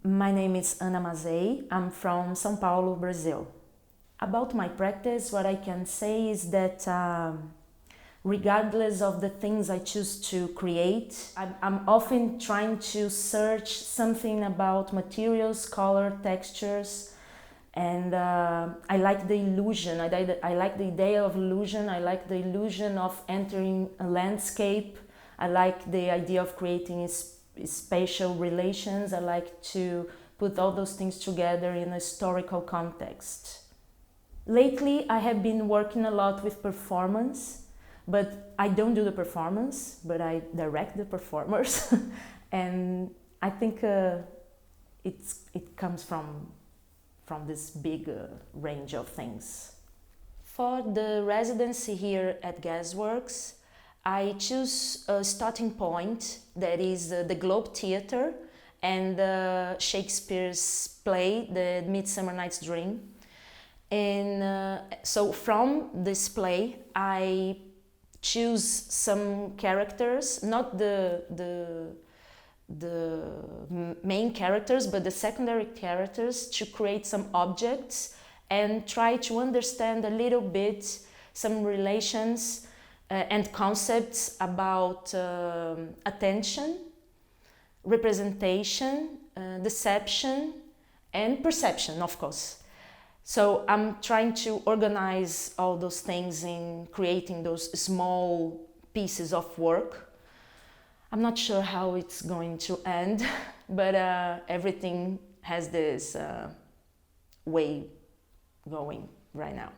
My name is Ana Mazzei. I'm from São Paulo, Brazil. About my practice, what I can say is that regardless of the things I choose to create, I'm often trying to search something about materials, color, textures, and I like the illusion. I like the idea of illusion. I like the illusion of entering a landscape. I like the idea of creating spatial relations. I like to put all those things together in a historical context. Lately, I have been working a lot with performance, but I don't do the performance, but I direct the performers. And I think it comes from this big range of things. For the residency here at Gasworks, I choose a starting point that is the Globe Theatre and Shakespeare's play, The Midsummer Night's Dream. And so from this play, I choose some characters, not the main characters, but the secondary characters, to create some objects and try to understand a little bit some relations and concepts about attention, representation, deception, and perception, of course. So I'm trying to organize all those things in creating those small pieces of work. I'm not sure how it's going to end, but everything has this way going right now.